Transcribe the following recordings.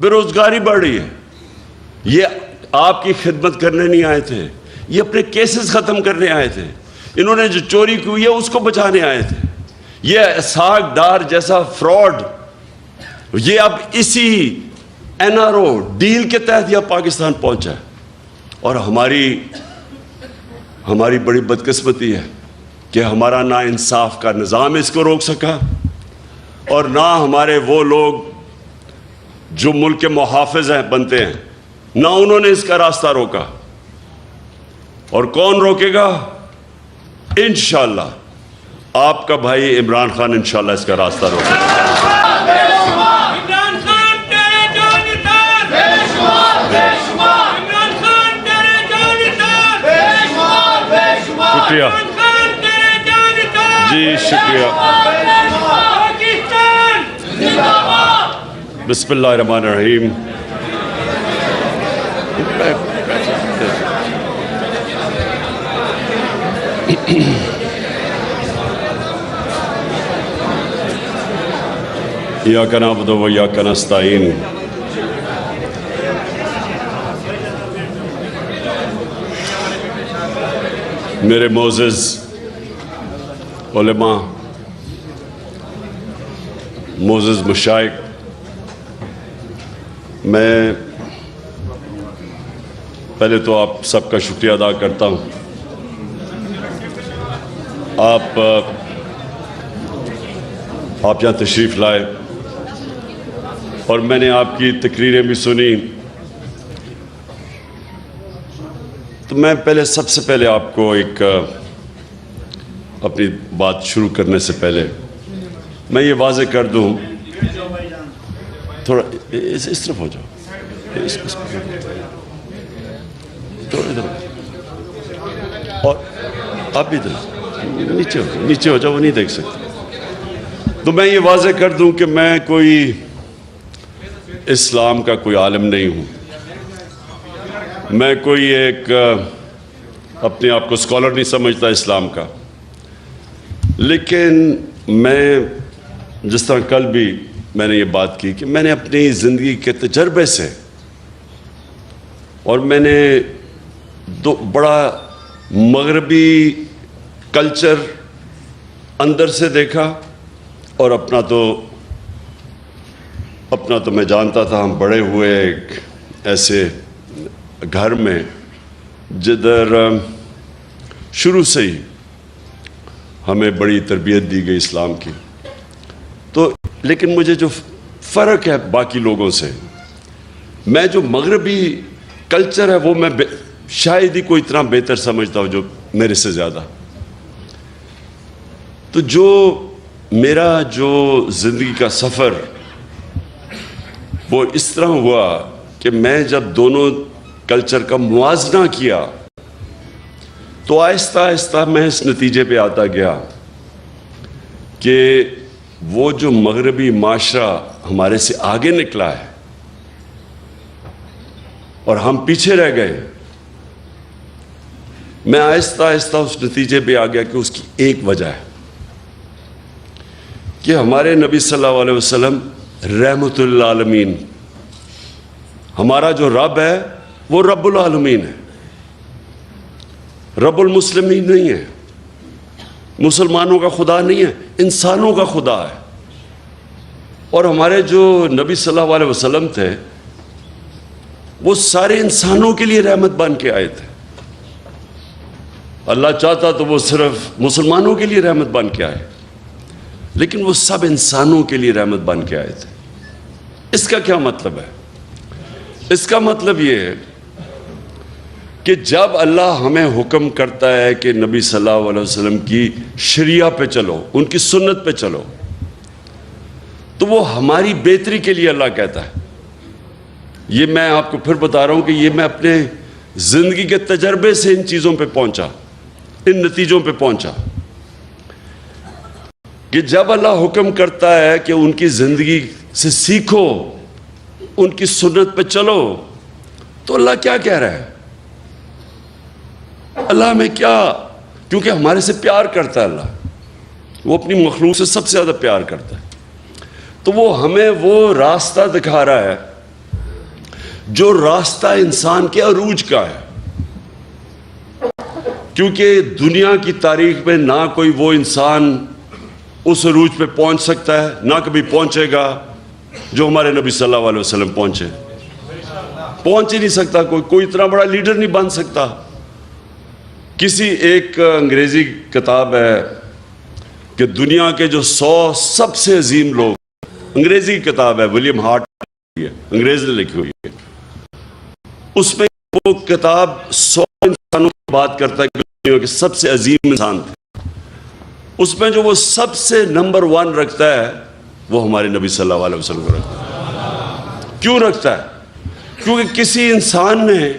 بے روزگاری بڑھ رہی ہے. یہ آپ کی خدمت کرنے نہیں آئے تھے, یہ اپنے کیسز ختم کرنے آئے تھے. انہوں نے جو چوری کی ہے اس کو بچانے آئے تھے. یہ اسحاق ڈار جیسا فراڈ یہ اب اسی این آر او ڈیل کے تحت یہ پاکستان پہنچا ہے. اور ہماری بڑی بدقسمتی ہے کہ ہمارا نا انصاف کا نظام اس کو روک سکا, اور نہ ہمارے وہ لوگ جو ملک کے محافظ ہیں بنتے ہیں, نہ انہوں نے اس کا راستہ روکا. اور کون روکے گا؟ انشاءاللہ آپ کا بھائی عمران خان انشاءاللہ اس کا راستہ روکے گا. شکریہ جی, شکریہ. بسم اللہ الرحمن الرحیم. ایاک نعبد و ایاک نستعین. میرے معزز علماء, معزز مشائخ, میں پہلے تو آپ سب کا شکریہ ادا کرتا ہوں. آپ یہاں تشریف لائے اور میں نے آپ کی تقریریں بھی سنی. تو میں سب سے پہلے آپ کو اپنی بات شروع کرنے سے پہلے میں یہ واضح کر دوں, تھوڑا اس طرف ہو جاؤ, تھوڑا ادھر, اور آپ بھی ادھر نیچے ہو جاؤ, وہ نہیں دیکھ سکتے. تو میں یہ واضح کر دوں کہ میں کوئی اسلام کا کوئی عالم نہیں ہوں. میں کوئی ایک اپنے آپ کو اسکالر نہیں سمجھتا اسلام کا. لیکن میں جس طرح کل بھی میں نے یہ بات کی کہ میں نے اپنی زندگی کے تجربے سے, اور میں نے بڑا مغربی کلچر اندر سے دیکھا, اور اپنا تو میں جانتا تھا. ہم بڑے ہوئے ایک ایسے گھر میں جدھر شروع سے ہی ہمیں بڑی تربیت دی گئی اسلام کی. تو لیکن مجھے جو فرق ہے باقی لوگوں سے, میں جو مغربی کلچر ہے وہ میں شاید ہی کوئی اتنا بہتر سمجھتا ہوں جو میرے سے زیادہ. تو میرا جو زندگی کا سفر وہ اس طرح ہوا کہ میں جب دونوں کلچر کا موازنہ کیا تو آہستہ آہستہ میں اس نتیجے پہ آتا گیا کہ وہ جو مغربی معاشرہ ہمارے سے آگے نکلا ہے اور ہم پیچھے رہ گئے, میں آہستہ آہستہ اس نتیجے پہ آ گیا کہ اس کی ایک وجہ ہے کہ ہمارے نبی صلی اللہ علیہ وسلم رحمت للعالمین, ہمارا جو رب ہے وہ رب العالمین ہے, رب المسلمین نہیں ہے, مسلمانوں کا خدا نہیں ہے, انسانوں کا خدا ہے. اور ہمارے جو نبی صلی اللہ علیہ وسلم تھے وہ سارے انسانوں کے لیے رحمت بن کے آئے تھے. اللہ چاہتا تو وہ صرف مسلمانوں کے لیے رحمت بن کے آئے, لیکن وہ سب انسانوں کے لیے رحمت بن کے آئے تھے. اس کا کیا مطلب ہے؟ اس کا مطلب یہ ہے کہ جب اللہ ہمیں حکم کرتا ہے کہ نبی صلی اللہ علیہ وسلم کی شریعہ پہ چلو, ان کی سنت پہ چلو, تو وہ ہماری بہتری کے لیے اللہ کہتا ہے. یہ میں آپ کو پھر بتا رہا ہوں کہ یہ میں اپنے زندگی کے تجربے سے ان چیزوں پہ پہنچا, ان نتیجوں پہ پہنچا کہ جب اللہ حکم کرتا ہے کہ ان کی زندگی سے سیکھو, ان کی سنت پہ چلو, تو اللہ کیا کہہ رہا ہے؟ اللہ ہمیں کیا, کیونکہ ہمارے سے پیار کرتا ہے اللہ, وہ اپنی مخلوق سے سب سے زیادہ پیار کرتا ہے. تو وہ ہمیں وہ راستہ دکھا رہا ہے جو راستہ انسان کے عروج کا ہے، کیونکہ دنیا کی تاریخ میں نہ کوئی وہ انسان اس عروج پہ پہنچ سکتا ہے، نہ کبھی پہنچے گا جو ہمارے نبی صلی اللہ علیہ وسلم پہنچے. پہنچ ہی نہیں سکتا کوئی اتنا بڑا لیڈر نہیں بن سکتا. کسی ایک انگریزی کتاب ہے کہ دنیا کے جو 100 سب سے عظیم لوگ، انگریزی کی کتاب ہے، ولیم ہارٹ انگریز نے لکھی ہوئی ہے. اس میں وہ کتاب 100 انسانوں کی بات کرتا ہے کہ دنیا کے سب سے عظیم انسان تھے. اس میں جو وہ سب سے نمبر 1 رکھتا ہے وہ ہمارے نبی صلی اللہ علیہ وسلم کو رکھتا ہے. کیوں رکھتا ہے؟ کیونکہ کسی انسان نے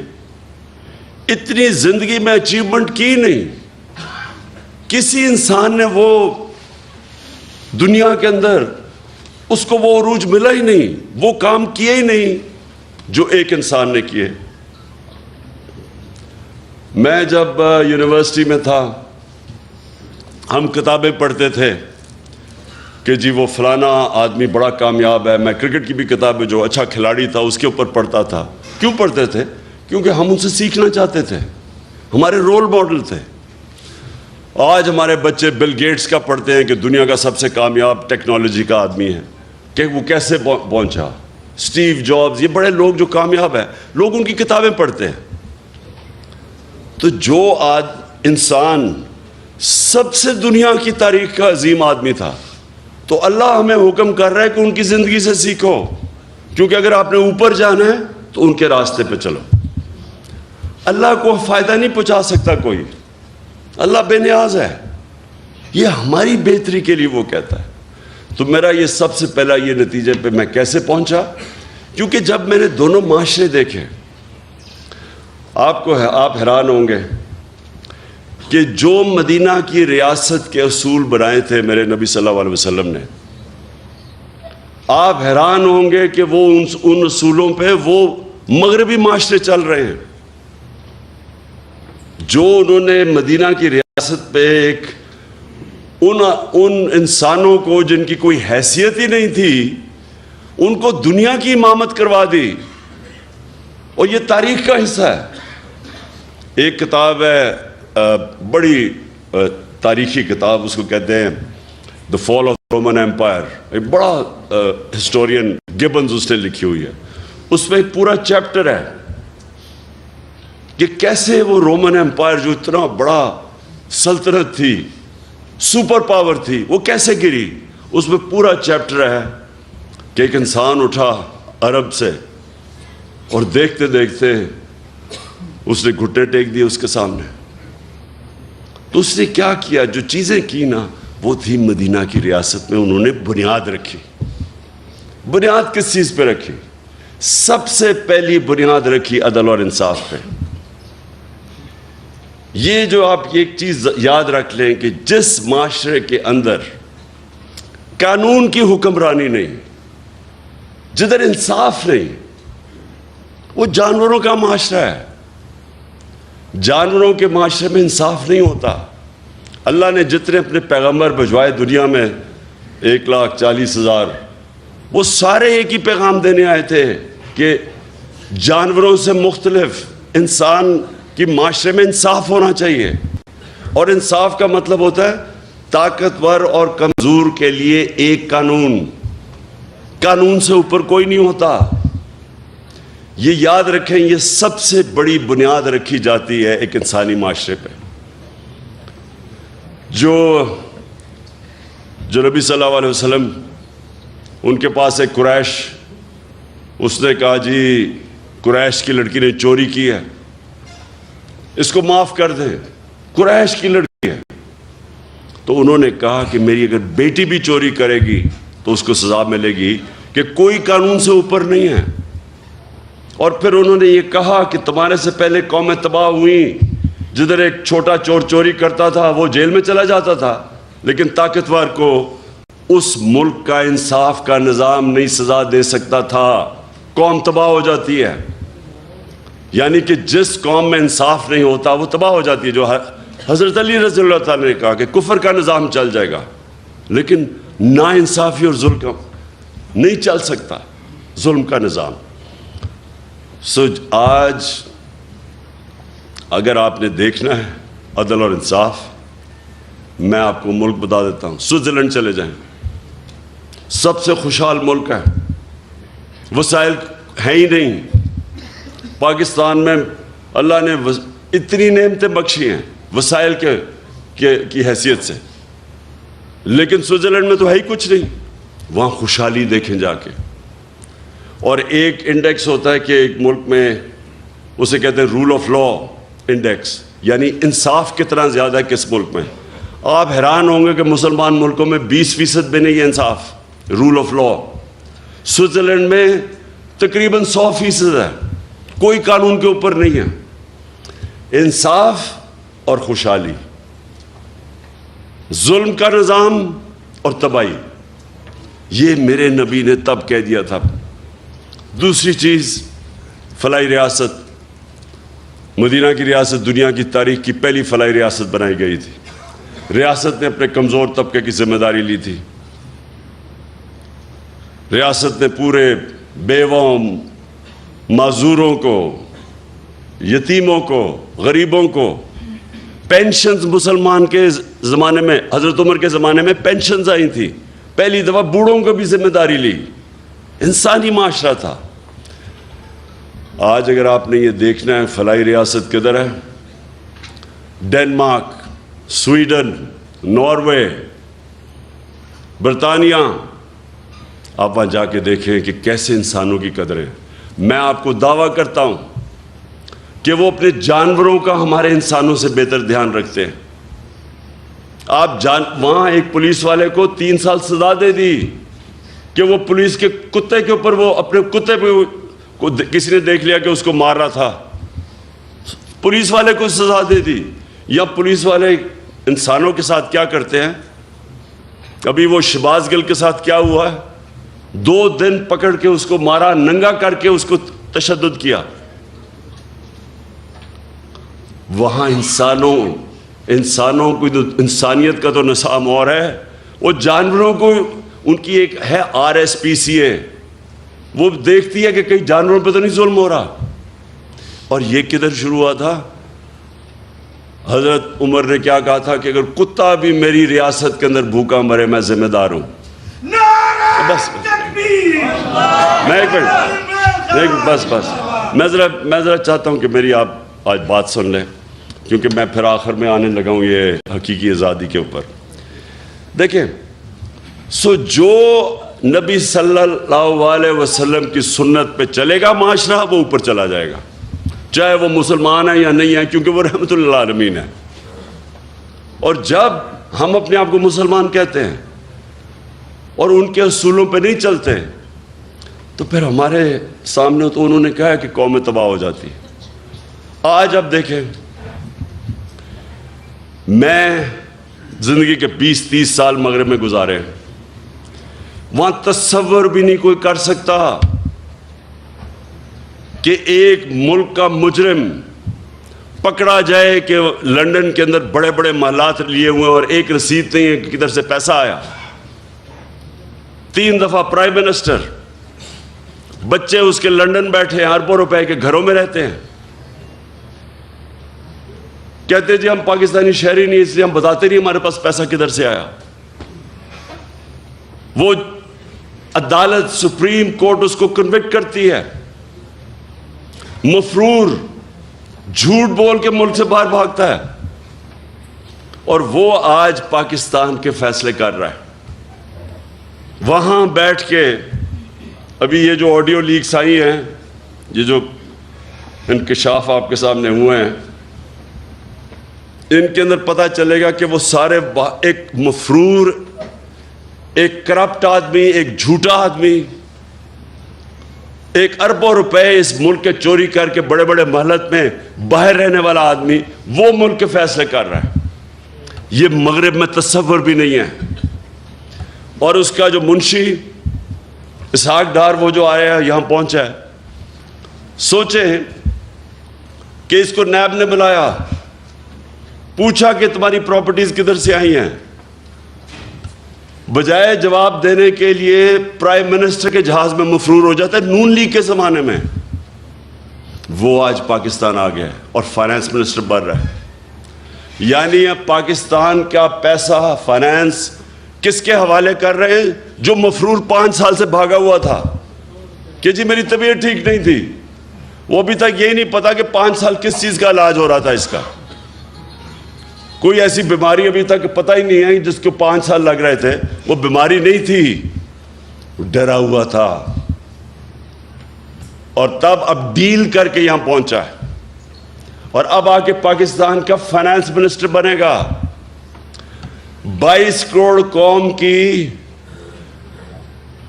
اتنی زندگی میں اچیومنٹ کی نہیں. کسی انسان نے وہ دنیا کے اندر اس کو وہ عروج ملا ہی نہیں، وہ کام کیے ہی نہیں جو ایک انسان نے کیے. میں جب یونیورسٹی میں تھا ہم کتابیں پڑھتے تھے کہ جی وہ فلانا آدمی بڑا کامیاب ہے. میں کرکٹ کی بھی کتاب جو اچھا کھلاڑی تھا اس کے اوپر پڑھتا تھا. کیوں پڑھتے تھے؟ کیونکہ ہم ان سے سیکھنا چاہتے تھے، ہمارے رول ماڈل تھے. آج ہمارے بچے بل گیٹس کا پڑھتے ہیں کہ دنیا کا سب سے کامیاب ٹیکنالوجی کا آدمی ہے، کہ وہ کیسے پہنچا. اسٹیو جابز، یہ بڑے لوگ جو کامیاب ہیں، لوگ ان کی کتابیں پڑھتے ہیں. تو جو آج انسان سب سے دنیا کی تاریخ کا عظیم آدمی تھا، تو اللہ ہمیں حکم کر رہا ہے کہ ان کی زندگی سے سیکھو، کیونکہ اگر آپ نے اوپر جانا ہے تو ان کے راستے پہ چلو. اللہ کو فائدہ نہیں پہنچا سکتا کوئی، اللہ بے نیاز ہے. یہ ہماری بہتری کے لیے وہ کہتا ہے. تو میرا یہ سب سے پہلا یہ نتیجے پہ میں کیسے پہنچا، کیونکہ جب میں نے دونوں معاشرے دیکھے، آپ حیران ہوں گے کہ جو مدینہ کی ریاست کے اصول بنائے تھے میرے نبی صلی اللہ علیہ وسلم نے، آپ حیران ہوں گے کہ وہ ان اصولوں پہ وہ مغربی معاشرے چل رہے ہیں. جو انہوں نے مدینہ کی ریاست پہ ایک ان انسانوں کو جن کی کوئی حیثیت ہی نہیں تھی، ان کو دنیا کی امامت کروا دی. اور یہ تاریخ کا حصہ ہے. ایک کتاب ہے بڑی تاریخی کتاب، اس کو کہتے ہیں دا فال آف رومن ایمپائر. ایک بڑا ہسٹورین گبنز اس نے لکھی ہوئی ہے. اس میں ایک پورا چیپٹر ہے کہ کیسے وہ رومن ایمپائر جو اتنا بڑا سلطنت تھی، سپر پاور تھی، وہ کیسے گری. اس میں پورا چیپٹر ہے کہ ایک انسان اٹھا عرب سے اور دیکھتے دیکھتے اس نے گھٹنے ٹیک دیے اس کے سامنے. تو اس نے کیا کیا؟ جو چیزیں کی نا وہ تھی مدینہ کی ریاست میں انہوں نے بنیاد رکھی. بنیاد کس چیز پہ رکھی؟ سب سے پہلی بنیاد رکھی عدل اور انصاف پہ. یہ جو آپ ایک چیز یاد رکھ لیں کہ جس معاشرے کے اندر قانون کی حکمرانی نہیں، جدھر انصاف نہیں، وہ جانوروں کا معاشرہ ہے. جانوروں کے معاشرے میں انصاف نہیں ہوتا. اللہ نے جتنے اپنے پیغمبر بھجوائے دنیا میں 1,40,000، وہ سارے ایک ہی پیغام دینے آئے تھے کہ جانوروں سے مختلف انسان کی معاشرے میں انصاف ہونا چاہیے. اور انصاف کا مطلب ہوتا ہے طاقتور اور کمزور کے لیے ایک قانون، قانون سے اوپر کوئی نہیں ہوتا. یہ یاد رکھیں، یہ سب سے بڑی بنیاد رکھی جاتی ہے ایک انسانی معاشرے پہ. جو نبی صلی اللہ علیہ وسلم، ان کے پاس ایک قریش، اس نے کہا جی قریش کی لڑکی نے چوری کی ہے، اس کو معاف کر دیں، قریش کی لڑکی ہے. تو انہوں نے کہا کہ میری اگر بیٹی بھی چوری کرے گی تو اس کو سزا ملے گی، کہ کوئی قانون سے اوپر نہیں ہے. اور پھر انہوں نے یہ کہا کہ تمہارے سے پہلے قومیں تباہ ہوئیں، جدھر ایک چھوٹا چور چوری کرتا تھا وہ جیل میں چلا جاتا تھا، لیکن طاقتور کو اس ملک کا انصاف کا نظام نہیں سزا دے سکتا تھا، قوم تباہ ہو جاتی ہے. یعنی کہ جس قوم میں انصاف نہیں ہوتا وہ تباہ ہو جاتی ہے. جو حضرت علی رضی اللہ تعالیٰ نے کہا کہ کفر کا نظام چل جائے گا، لیکن ناانصافی اور ظلم کا نہیں چل سکتا، ظلم کا نظام. آج اگر آپ نے دیکھنا ہے عدل اور انصاف، میں آپ کو ملک بتا دیتا ہوں، سوئٹزرلینڈ چلے جائیں، سب سے خوشحال ملک ہے، وسائل ہیں ہی نہیں۔ پاکستان میں اللہ نے اتنی نعمتیں بخشی ہیں وسائل کی حیثیت سے، لیکن سوئٹزرلینڈ میں تو ہے ہی کچھ نہیں۔ وہاں خوشحالی دیکھیں جا کے۔ اور ایک انڈیکس ہوتا ہے کہ ایک ملک میں، اسے کہتے ہیں رول آف لا انڈیکس، یعنی انصاف کتنا زیادہ ہے کس ملک میں۔ آپ حیران ہوں گے کہ مسلمان ملکوں میں 20% بھی نہیں ہے انصاف، رول آف لا۔ سوئٹزرلینڈ میں تقریباً 100% ہے، کوئی قانون کے اوپر نہیں ہے۔ انصاف اور خوشحالی، ظلم کا نظام اور تباہی، یہ میرے نبی نے تب کہہ دیا تھا۔ دوسری چیز، فلاحی ریاست، مدینہ کی ریاست دنیا کی تاریخ کی پہلی فلاحی ریاست بنائی گئی تھی۔ ریاست نے اپنے کمزور طبقے کی ذمہ داری لی تھی۔ ریاست نے پورے بیواؤں، معذوروں کو، یتیموں کو، غریبوں کو پینشنز، مسلمان کے زمانے میں، حضرت عمر کے زمانے میں پینشنز آئی تھی، پہلی دفعہ بوڑھوں کو بھی ذمہ داری لی۔ انسانی معاشرہ تھا۔ آج اگر آپ نے یہ دیکھنا ہے فلاحی ریاست کدھر ہے، ڈنمارک، سویڈن، ناروے، برطانیہ، آپ وہاں جا کے دیکھیں کہ کیسے انسانوں کی قدر ہے۔ میں آپ کو دعویٰ کرتا ہوں کہ وہ اپنے جانوروں کا ہمارے انسانوں سے بہتر دھیان رکھتے ہیں۔ وہاں ایک پولیس والے کو 3 سال سزا دے دی کہ وہ پولیس کے کتے کے اوپر، وہ اپنے کتے پہ کسی نے دیکھ لیا کہ اس کو مار رہا تھا، پولیس والے کو سزا دے دی۔ یا پولیس والے انسانوں کے ساتھ کیا کرتے ہیں؟ ابھی وہ شہباز گل کے ساتھ کیا ہوا ہے؟ 2 دن پکڑ کے اس کو مارا، ننگا کر کے اس کو تشدد کیا۔ وہاں انسانوں کو، انسانیت کا تو نظام اور ہے، وہ جانوروں کو، ان کی ایک ہے RSPCA، وہ دیکھتی ہے کہ کئی جانوروں پہ تو نہیں ظلم ہو رہا۔ اور یہ کدھر شروع ہوا تھا؟ حضرت عمر نے کیا کہا تھا کہ اگر کتا بھی میری ریاست کے اندر بھوکا مرے میں ذمہ دار ہوں۔ بس میں ذرا چاہتا ہوں کہ میری آپ آج بات سن لیں، کیونکہ میں پھر آخر میں آنے لگا ہوں یہ حقیقی آزادی کے اوپر۔ دیکھیں، جو نبی صلی اللہ علیہ وسلم کی سنت پہ چلے گا معاشرہ، وہ اوپر چلا جائے گا، چاہے وہ مسلمان ہیں یا نہیں ہیں، کیونکہ وہ رحمت للعالمین ہے۔ اور جب ہم اپنے آپ کو مسلمان کہتے ہیں اور ان کے اصولوں پہ نہیں چلتے، تو پھر ہمارے سامنے تو انہوں نے کہا ہے کہ قومیں تباہ ہو جاتی۔ آج اب دیکھیں، میں زندگی کے 20-30 سال مغرب میں گزارے، وہاں تصور بھی نہیں کوئی کر سکتا کہ ایک ملک کا مجرم پکڑا جائے کہ لندن کے اندر بڑے بڑے محلات لیے ہوئے اور ایک رسید نہیں ہے کہ کدھر سے پیسہ آیا۔ 3 دفعہ پرائم منسٹر، بچے اس کے لندن بیٹھے ہیں، اربوں روپے کے گھروں میں رہتے ہیں، کہتے جی ہم پاکستانی شہری نہیں، اس لیے ہم بتاتے نہیں ہمارے پاس پیسہ کدھر سے آیا۔ وہ عدالت، سپریم کورٹ اس کو کنوکٹ کرتی ہے، مفرور جھوٹ بول کے ملک سے باہر بھاگتا ہے، اور وہ آج پاکستان کے فیصلے کر رہا ہے وہاں بیٹھ کے۔ ابھی یہ جو آڈیو لیکس آئی ہیں، یہ جو انکشاف آپ کے سامنے ہوئے ہیں، ان کے اندر پتہ چلے گا کہ وہ سارے ایک مفرور، ایک کرپٹ آدمی، ایک جھوٹا آدمی، ایک اربوں روپے اس ملک کے چوری کر کے بڑے بڑے محلت میں باہر رہنے والا آدمی، وہ ملک کے فیصلے کر رہا ہے۔ یہ مغرب میں تصور بھی نہیں ہے۔ اور اس کا جو منشی اسحاق ڈار، وہ جو آیا ہے، یہاں پہنچا ہے، سوچیں کہ اس کو نیب نے بلایا، پوچھا کہ تمہاری پراپرٹیز کدھر سے آئی ہیں، بجائے جواب دینے کے لیے پرائم منسٹر کے جہاز میں مفرور ہو جاتا ہے۔ نون لیگ کے زمانے میں وہ آج پاکستان آ گیا ہے اور فائنانس منسٹر بن رہا ہے. یعنی اب پاکستان کا پیسہ فائنانس کس کے حوالے کر رہے ہیں؟ جو مفرور 5 سال سے بھاگا ہوا تھا کہ جی میری طبیعت ٹھیک نہیں تھی. وہ ابھی تک یہی نہیں پتا کہ 5 سال کس چیز کا علاج ہو رہا تھا. اس کا کوئی ایسی بیماری ابھی تک پتہ ہی نہیں ہے جس کو 5 سال لگ رہے تھے. وہ بیماری نہیں تھی, ڈرا ہوا تھا, اور تب اب ڈیل کر کے یہاں پہنچا ہے, اور اب آ کے پاکستان کا فائنانس منسٹر بنے گا. 22 کروڑ قوم کی,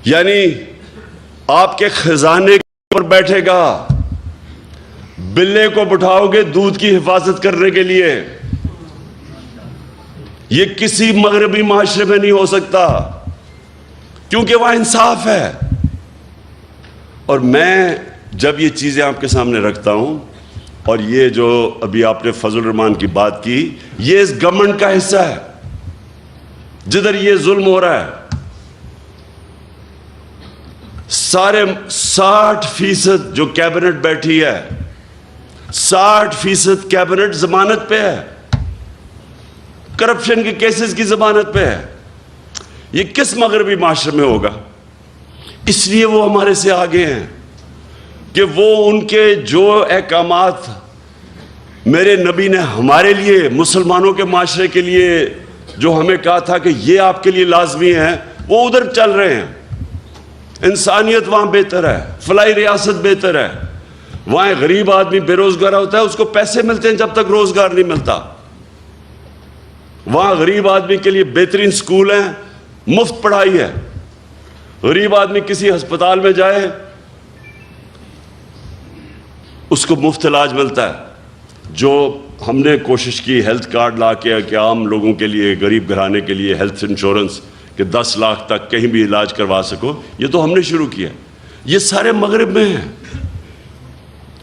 یعنی آپ کے خزانے کے اوپر بیٹھے گا. بلے کو بٹھاؤ گے دودھ کی حفاظت کرنے کے لیے. یہ کسی مغربی معاشرے میں نہیں ہو سکتا, کیونکہ وہاں انصاف ہے. اور میں جب یہ چیزیں آپ کے سامنے رکھتا ہوں, اور یہ جو ابھی آپ نے فضل الرحمان کی بات کی, یہ اس گورنمنٹ کا حصہ ہے جدھر یہ ظلم ہو رہا ہے. سارے 60% جو کیبنٹ بیٹھی ہے, 60% کیبنٹ ضمانت پہ ہے, کرپشن کے کیسز کی ضمانت پہ ہے. یہ کس مغربی معاشرے میں ہوگا؟ اس لیے وہ ہمارے سے آگے ہیں کہ وہ ان کے جو احکامات میرے نبی نے ہمارے لیے, مسلمانوں کے معاشرے کے لیے جو ہمیں کہا تھا کہ یہ آپ کے لیے لازمی ہے, وہ ادھر چل رہے ہیں. انسانیت وہاں بہتر ہے, فلاحی ریاست بہتر ہے. وہاں غریب آدمی بے روزگار ہوتا ہے, اس کو پیسے ملتے ہیں جب تک روزگار نہیں ملتا. وہاں غریب آدمی کے لیے بہترین سکول ہیں, مفت پڑھائی ہے. غریب آدمی کسی ہسپتال میں جائے اس کو مفت علاج ملتا ہے. جو ہم نے کوشش کی ہیلتھ کارڈ لا کے کہ عام لوگوں کے لیے, غریب گھرانے کے لیے ہیلتھ انشورنس کہ 10 لاکھ تک کہیں بھی علاج کروا سکو, یہ تو ہم نے شروع کیا. یہ سارے مغرب میں ہیں.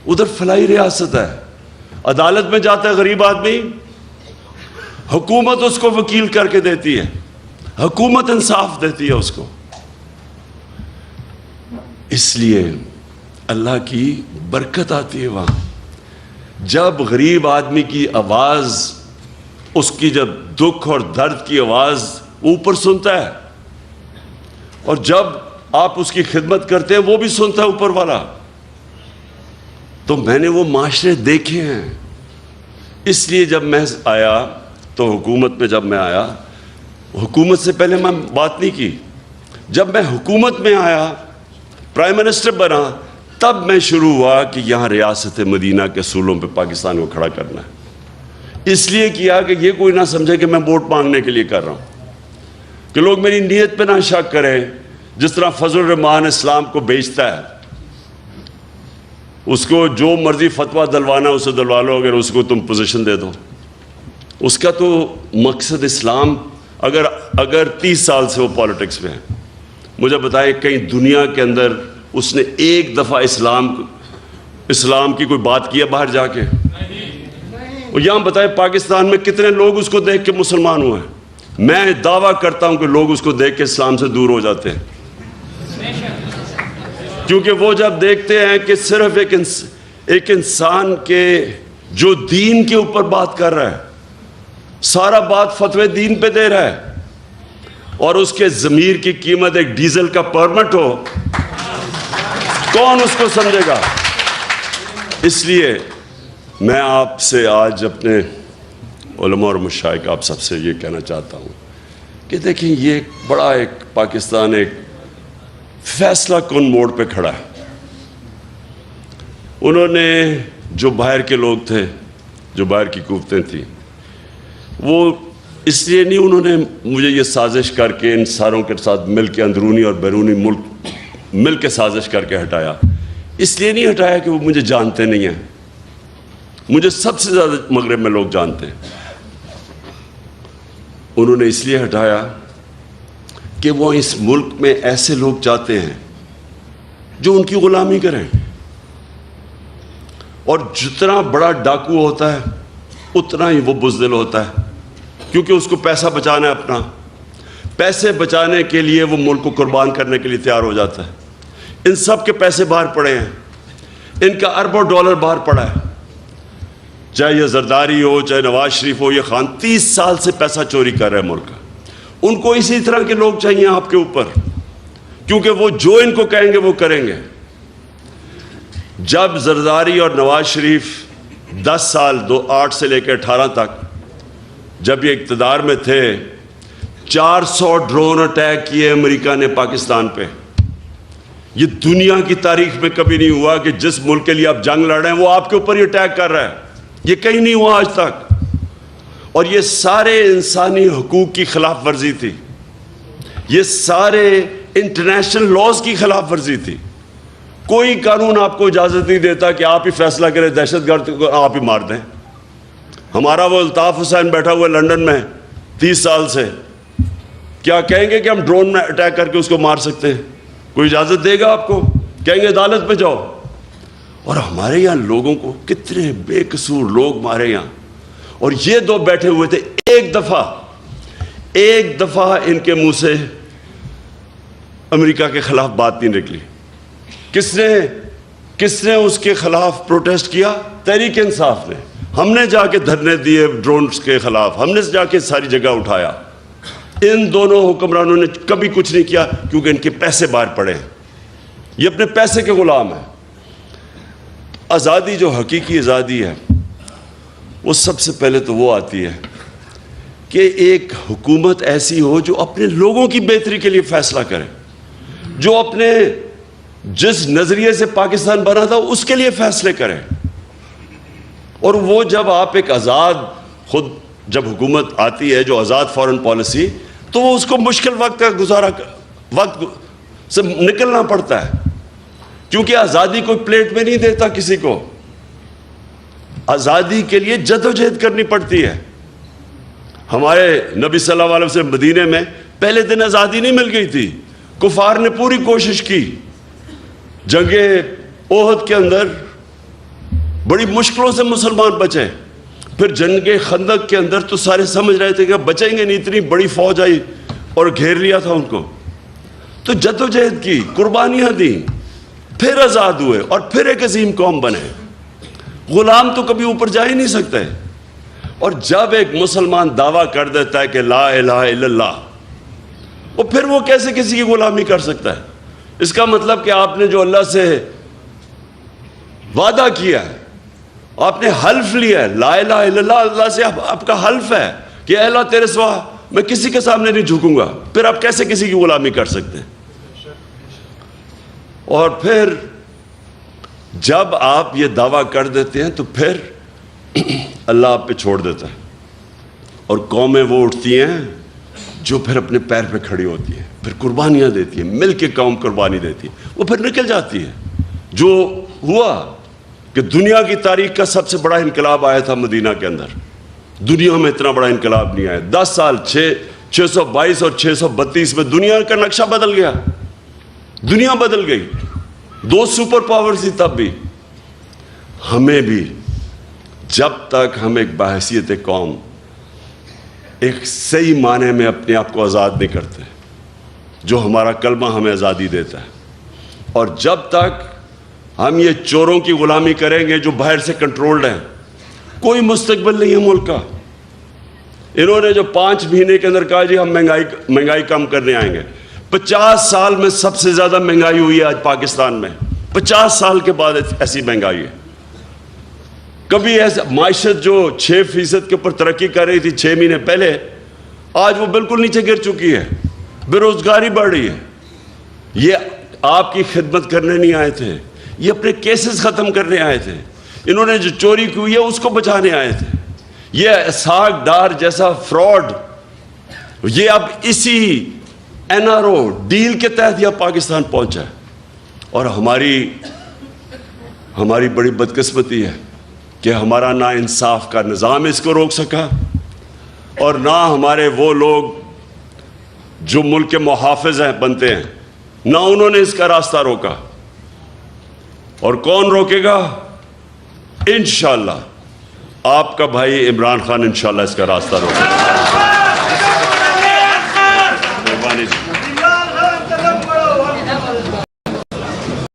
ادھر فلاحی ریاست ہے, عدالت میں جاتا ہے غریب آدمی, حکومت اس کو وکیل کر کے دیتی ہے, حکومت انصاف دیتی ہے اس کو. اس لیے اللہ کی برکت آتی ہے وہاں. جب غریب آدمی کی آواز, اس کی جب دکھ اور درد کی آواز اوپر سنتا ہے, اور جب آپ اس کی خدمت کرتے ہیں وہ بھی سنتا ہے اوپر والا. تو میں نے وہ معاشرے دیکھے ہیں. اس لیے جب میں آیا تو حکومت میں, جب میں آیا, حکومت سے پہلے میں بات نہیں کی. جب میں حکومت میں آیا, پرائم منسٹر بنا, تب میں شروع ہوا کہ یہاں ریاست مدینہ کے اصولوں پہ پاکستان کو کھڑا کرنا ہے. اس لیے کیا کہ یہ کوئی نہ سمجھے کہ میں ووٹ مانگنے کے لیے کر رہا ہوں, کہ لوگ میری نیت پہ نہ شک کریں. جس طرح فضل الرحمان اسلام کو بیچتا ہے, اس کو جو مرضی فتویٰ دلوانا اسے دلوا لو, اگر اس کو تم پوزیشن دے دو. اس کا تو مقصد اسلام, اگر 30 سال سے وہ پالیٹکس میں ہے, مجھے بتائے کہیں دنیا کے اندر اس نے ایک دفعہ اسلام کی کوئی بات کیا باہر جا کے؟ اور یہاں بتائے پاکستان میں کتنے لوگ اس کو دیکھ کے مسلمان ہوئے ہیں. میں دعویٰ کرتا ہوں کہ لوگ اس کو دیکھ کے اسلام سے دور ہو جاتے ہیں, کیونکہ وہ جب دیکھتے ہیں کہ صرف ایک انسان کے جو دین کے اوپر بات کر رہا ہے, سارا بات فتوے دین پہ دے رہا ہے, اور اس کے ضمیر کی قیمت ایک ڈیزل کا پرمٹ ہو, کون اس کو سمجھے گا؟ اس لیے میں آپ سے آج اپنے علماء اور مشائخ آپ سب سے یہ کہنا چاہتا ہوں کہ دیکھیں, یہ بڑا ایک پاکستان ایک فیصلہ کن موڑ پہ کھڑا ہے. انہوں نے جو باہر کے لوگ تھے, جو باہر کی قوتیں تھیں, وہ اس لیے نہیں انہوں نے مجھے یہ سازش کر کے ان ساروں کے ساتھ مل کے اندرونی اور بیرونی ملک مل کے سازش کر کے ہٹایا. اس لیے نہیں ہٹایا کہ وہ مجھے جانتے نہیں ہیں. مجھے سب سے زیادہ مغرب میں لوگ جانتے ہیں. انہوں نے اس لیے ہٹایا کہ وہ اس ملک میں ایسے لوگ چاہتے ہیں جو ان کی غلامی کریں. اور جتنا بڑا ڈاکو ہوتا ہے اتنا ہی وہ بزدل ہوتا ہے, کیونکہ اس کو پیسہ بچانا ہے اپنا. پیسے بچانے کے لیے وہ ملک کو قربان کرنے کے لیے تیار ہو جاتا ہے. ان سب کے پیسے باہر پڑے ہیں. ان کا اربوں ڈالر باہر پڑا ہے، چاہے یہ زرداری ہو، چاہے نواز شریف ہو، یہ خان 30 سال سے پیسہ چوری کر رہے ہیں ملک کا۔ ان کو اسی طرح کے لوگ چاہیے آپ کے اوپر، کیونکہ وہ جو ان کو کہیں گے وہ کریں گے۔ جب زرداری اور نواز شریف 10 سال 8 سے لے کے 18 تک جب یہ اقتدار میں تھے، 400 ڈرون اٹیک کیے امریکہ نے پاکستان پہ۔ یہ دنیا کی تاریخ میں کبھی نہیں ہوا کہ جس ملک کے لیے آپ جنگ لڑ رہے ہیں وہ آپ کے اوپر یہ اٹیک کر رہا ہے، یہ کہیں نہیں ہوا آج تک۔ اور یہ سارے انسانی حقوق کی خلاف ورزی تھی، یہ سارے انٹرنیشنل لاز کی خلاف ورزی تھی۔ کوئی قانون آپ کو اجازت نہیں دیتا کہ آپ ہی فیصلہ کریں دہشت گرد کو آپ ہی مار دیں۔ ہمارا وہ الطاف حسین بیٹھا ہوا لنڈن میں 30 سال سے، کیا کہیں گے کہ ہم ڈرون میں اٹیک کر کے اس کو مار سکتے ہیں؟ کوئی اجازت دے گا آپ کو؟ کہیں گے عدالت پہ جاؤ۔ اور ہمارے یہاں لوگوں کو کتنے بے قصور لوگ مارے یہاں، اور یہ دو بیٹھے ہوئے تھے، ایک دفعہ ان کے منہ سے امریکہ کے خلاف بات نہیں نکلی۔ کس نے اس کے خلاف پروٹیسٹ کیا؟ تحریک انصاف نے۔ ہم نے جا کے دھرنے دیے ڈرونز کے خلاف، ہم نے جا کے ساری جگہ اٹھایا۔ ان دونوں حکمرانوں نے کبھی کچھ نہیں کیا، کیونکہ ان کے پیسے باہر پڑے ہیں، یہ اپنے پیسے کے غلام ہیں۔ آزادی جو حقیقی آزادی ہے وہ سب سے پہلے تو وہ آتی ہے کہ ایک حکومت ایسی ہو جو اپنے لوگوں کی بہتری کے لیے فیصلہ کرے، جو اپنے جس نظریے سے پاکستان بنا تھا اس کے لیے فیصلے کرے۔ اور وہ جب آپ ایک آزاد خود جب حکومت آتی ہے جو آزاد فارن پالیسی، تو وہ اس کو مشکل وقت سے نکلنا پڑتا ہے، کیونکہ آزادی کوئی پلیٹ میں نہیں دیتا کسی کو، آزادی کے لیے جدوجہد کرنی پڑتی ہے۔ ہمارے نبی صلی اللہ علیہ وسلم مدینے میں پہلے دن آزادی نہیں مل گئی تھی، کفار نے پوری کوشش کی۔ جنگ احد کے اندر بڑی مشکلوں سے مسلمان بچے، پھر جنگ خندق کے اندر تو سارے سمجھ رہے تھے کہ بچیں گے نہیں، اتنی بڑی فوج آئی اور گھیر لیا تھا ان کو۔ تو جدوجہد کی، قربانیاں دیں، پھر آزاد ہوئے اور پھر ایک عظیم قوم بنے۔ غلام تو کبھی اوپر جا ہی نہیں سکتے۔ اور جب ایک مسلمان دعویٰ کر دیتا ہے کہ لا الہ الا اللہ، اور پھر وہ کیسے کسی کی غلامی کر سکتا ہے؟ اس کا مطلب کہ آپ نے جو اللہ سے وعدہ کیا ہے، آپ نے حلف لیا ہے، لا الہ الا اللہ، اللہ سے آپ کا حلف ہے کہ اے اللہ تیرے سوا میں کسی کے سامنے نہیں جھکوں گا، پھر آپ کیسے کسی کی غلامی کر سکتے ہیں؟ اور پھر جب آپ یہ دعویٰ کر دیتے ہیں تو پھر اللہ آپ پہ چھوڑ دیتا ہے، اور قومیں وہ اٹھتی ہیں جو پھر اپنے پیر پہ کھڑی ہوتی ہیں، پھر قربانیاں دیتی ہیں، مل کے قوم قربانی دیتی ہے، وہ پھر نکل جاتی ہے۔ جو ہوا کہ دنیا کی تاریخ کا سب سے بڑا انقلاب آیا تھا مدینہ کے اندر، دنیا میں اتنا بڑا انقلاب نہیں آیا۔ 10 سال 622 اور 632 میں دنیا کا نقشہ بدل گیا، دنیا بدل گئی۔ 2 سپر پاورز تھی تب بھی۔ ہمیں بھی جب تک ہم ایک بحیثیت قوم ایک صحیح معنی میں اپنے آپ کو آزاد نہیں کرتے، جو ہمارا کلمہ ہمیں آزادی دیتا ہے، اور جب تک ہم یہ چوروں کی غلامی کریں گے جو باہر سے کنٹرولڈ ہیں، کوئی مستقبل نہیں ہے ملک کا۔ انہوں نے جو 5 مہینے کے اندر کہا جی ہم مہنگائی کم کرنے آئیں گے، 50 سال میں سب سے زیادہ مہنگائی ہوئی ہے آج پاکستان میں، 50 سال کے بعد ایسی مہنگائی ہے۔ کبھی ایسا معیشت جو 6% کے اوپر ترقی کر رہی تھی 6 مہینے پہلے، آج وہ بالکل نیچے گر چکی ہے، بے روزگاری بڑھ رہی ہے۔ یہ آپ کی خدمت کرنے نہیں آئے تھے، یہ اپنے کیسز ختم کرنے آئے تھے۔ انہوں نے جو چوری کی ہوئی ہے اس کو بچانے آئے تھے۔ یہ اسحاق ڈار جیسا فراڈ، یہ اب اسی NRO ڈیل کے تحت یہ پاکستان پہنچا ہے۔ اور ہماری بڑی بدقسمتی ہے کہ ہمارا نہ انصاف کا نظام اس کو روک سکا، اور نہ ہمارے وہ لوگ جو ملک کے محافظ ہیں بنتے ہیں، نہ انہوں نے اس کا راستہ روکا۔ اور کون روکے گا؟ انشاءاللہ آپ کا بھائی عمران خان انشاءاللہ اس کا راستہ روکے گا۔ مہربانی۔